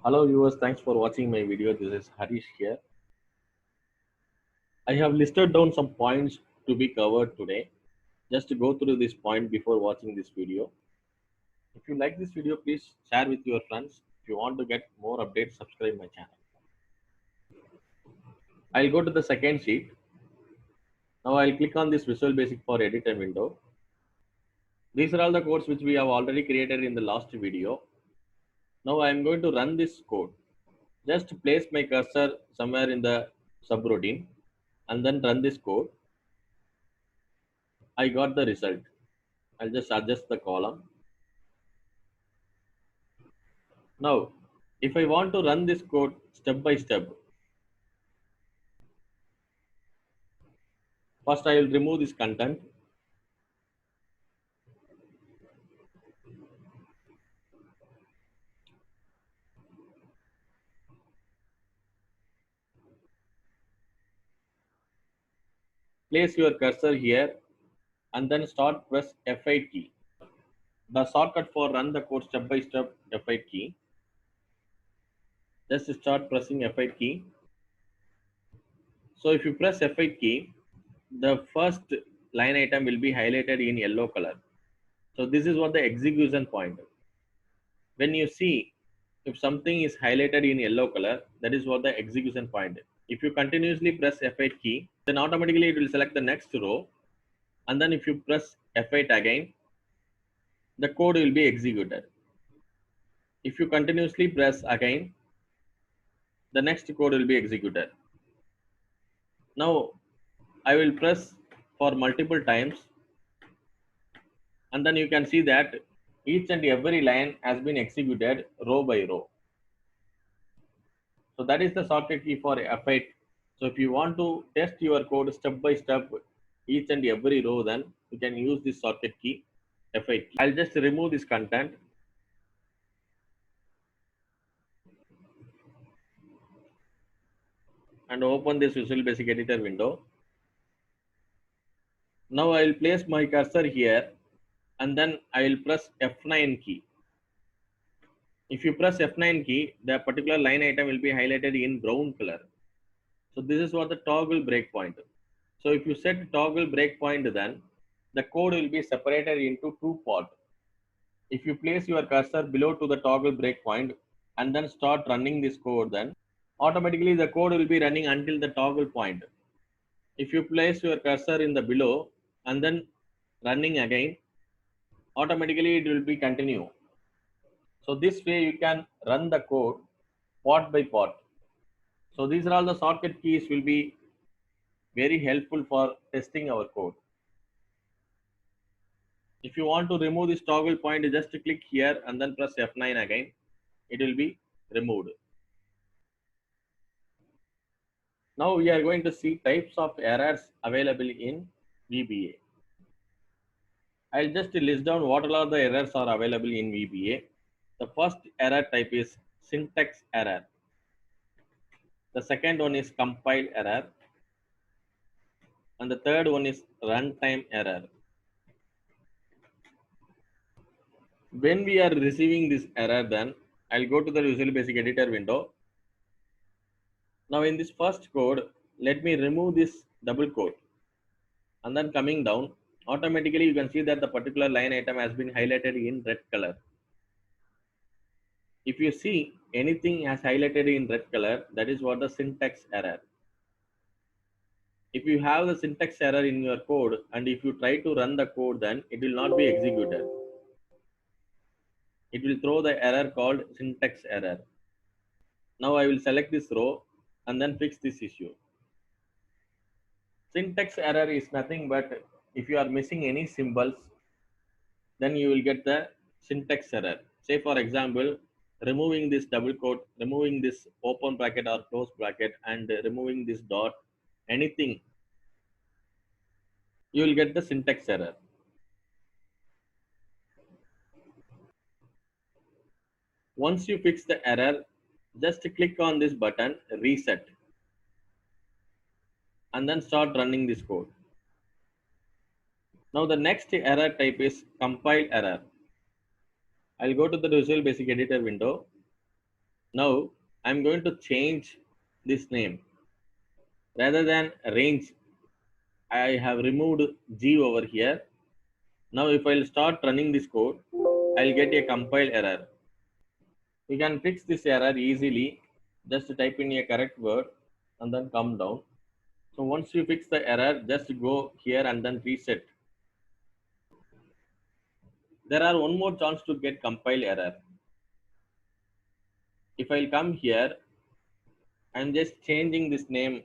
Hello viewers, thanks for watching my video. This is Harish here. I have listed down some points to be covered today. Just to go through this point before watching this video. If you like this video, please share with your friends. If you want to get more updates, subscribe my channel. I'll go to the second sheet. Now I'll click on this Visual Basic for editor window. These are all the codes which we have already created in the last video. Now I'm going to run this code. Just place my cursor somewhere in the subroutine and then run this code. I got the result. I'll just adjust the column. Now, if I want to run this code step by step, first I will remove this content. Place your cursor here and then start press F8 key. The shortcut for run the code step by step F8 key. Just start pressing F8 key. So if you press F8 key, the first line item will be highlighted in yellow color. So this is what the execution point. When you see if something is highlighted in yellow color, that is what the execution point. If you continuously press F8 key, then automatically it will select the next row, and then if you press F8 again, the code will be executed. If you continuously press again, the next code will be executed. Now I will press for multiple times, and then you can see that each and every line has been executed row by row. So that is the shortcut key for F8. So if you want to test your code step by step, each and every row, then you can use this shortcut key F8 key. I'll just remove this content. And open this Visual Basic Editor window. Now I will place my cursor here and then I will press F9 key. If you press F9 key, the particular line item will be highlighted in brown color. So this is what the toggle breakpoint. So if you set toggle breakpoint, then the code will be separated into two parts. If you place your cursor below to the toggle breakpoint and then start running this code, then automatically the code will be running until the toggle point. If you place your cursor in the below and then running again, automatically it will be continue. So this way you can run the code part by part. So these are all the shortcut keys will be very helpful for testing our code. If you want to remove this toggle point, just click here and then press F9 again. It will be removed. Now we are going to see types of errors available in VBA. I'll just list down what all the errors are available in VBA. The first error type is syntax error. The second one is compile error. And the third one is runtime error. When we are receiving this error, then I'll go to the Visual Basic Editor window. Now in this first code, let me remove this double quote. And then coming down, automatically you can see that the particular line item has been highlighted in red color. If you see anything has highlighted in red color, that is what the syntax error. If you have the syntax error in your code and if you try to run the code, then it will not be executed. It will throw the error called syntax error. Now I will select this row and then fix this issue. Syntax error is nothing but if you are missing any symbols, then you will get the syntax error. Say for example, removing this double quote, removing this open bracket or close bracket, and removing this dot, anything, you will get the syntax error. Once you fix the error, just click on this button, reset, and then start running this code. Now the next error type is compile error. I'll go to the Visual Basic Editor window. Now I'm going to change this name. Rather than range, I have removed G over here. Now if I'll start running this code, I'll get a compile error. You can fix this error easily. Just type in a correct word and then come down. So once you fix the error, just go here and then reset. There are one more chance to get compile error. If I'll come here, I'm just changing this name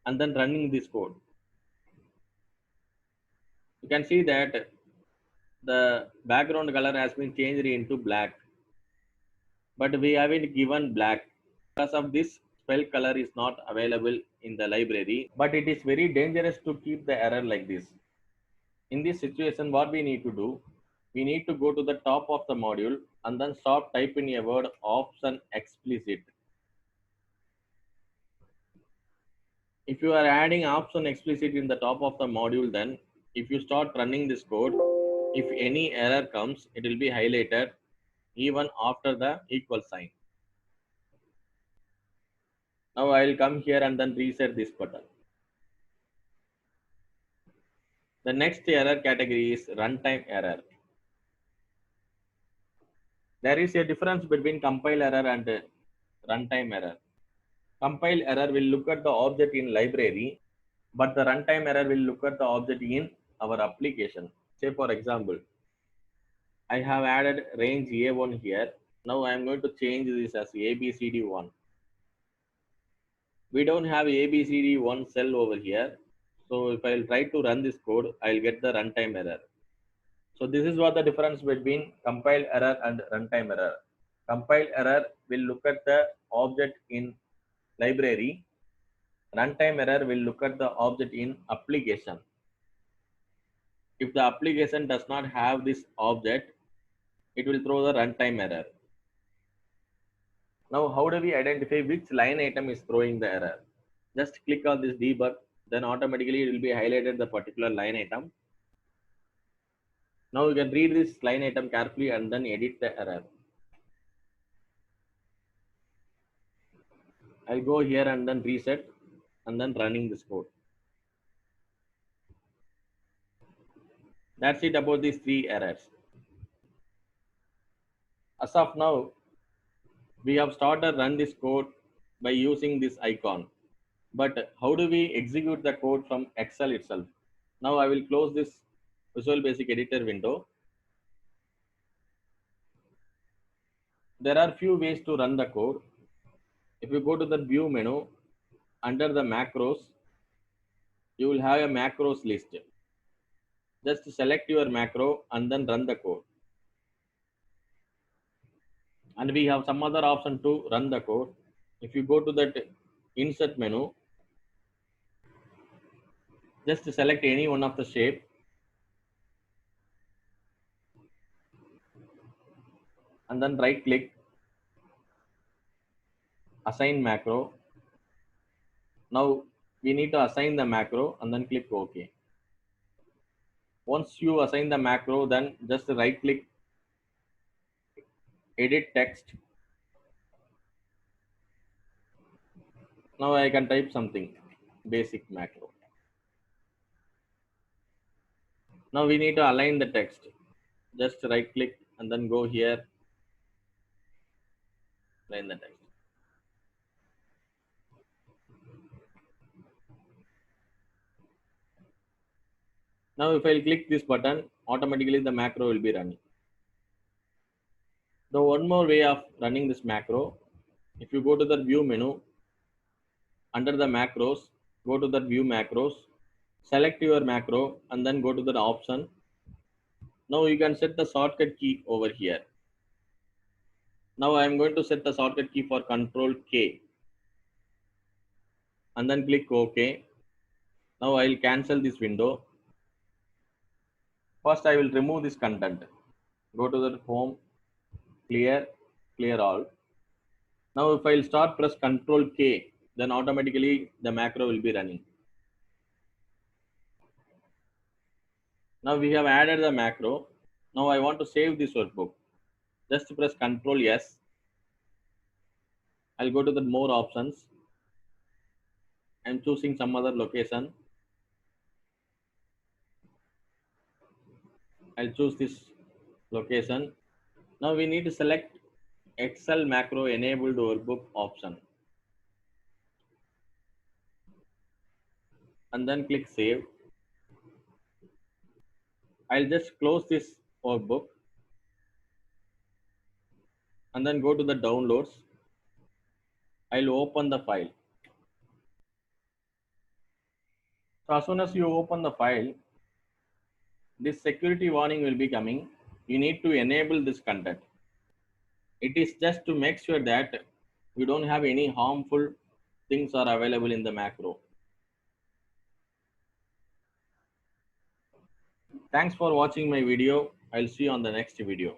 and then running this code. You can see that the background color has been changed into black, but we haven't given black. Because of this, spell color is not available in the library, but it is very dangerous to keep the error like this. In this situation, what we need to do, we need to go to the top of the module and then stop typing a word option explicit. If you are adding option explicit in the top of the module, then if you start running this code, if any error comes, it will be highlighted even after the equal sign. Now I will come here and then reset this button. The next error category is runtime error. There is a difference between compile error and runtime error. Compile error will look at the object in library, but the runtime error will look at the object in our application. Say for example, I have added range A1 here. Now I am going to change this as ABCD1. We don't have ABCD1 cell over here. So if I'll try to run this code, I'll get the runtime error. So this is what the difference between compile error and runtime error. Compile error will look at the object in library. Runtime error will look at the object in application. If the application does not have this object, it will throw the runtime error. Now, how do we identify which line item is throwing the error? Just click on this debug, then automatically it will be highlighted the particular line item. Now you can read this line item carefully and then edit the error. I'll go here and then reset and then running this code. That's it about these three errors. As of now, we have started run this code by using this icon. But how do we execute the code from Excel itself? Now I will close this Visual Basic Editor window. There are few ways to run the code. If you go to the view menu, under the macros, you will have a macros list. Just select your macro and then run the code. And we have some other option to run the code. If you go to that insert menu, just select any one of the shape and then right click, assign macro. Now we need to assign the macro and then click OK. Once you assign the macro, then just right click, edit text. Now I can type something, basic macro. Now we need to align the text. Just right click and then go here, align the text. Now if I click this button, automatically the macro will be running. The one more way of running this macro, if you go to the view menu, under the macros, go to the view macros, select your macro and then go to the option. Now you can set the shortcut key over here. Now I am going to set the shortcut key for Control K and then click OK. Now I will cancel this window. First I will remove this content. Go to the home, clear all. Now if I will start press Control K, then automatically the macro will be running. Now we have added the macro. Now I want to save this workbook. Just press Control S. I'll go to the more options. I'm choosing some other location. I'll choose this location. Now we need to select Excel macro enabled workbook option and then click save. I'll just close this workbook and then go to the downloads. I'll open the file. So as soon as you open the file, this security warning will be coming. You need to enable this content. It is just to make sure that you don't have any harmful things are available in the macro. Thanks for watching my video. I'll see you on the next video.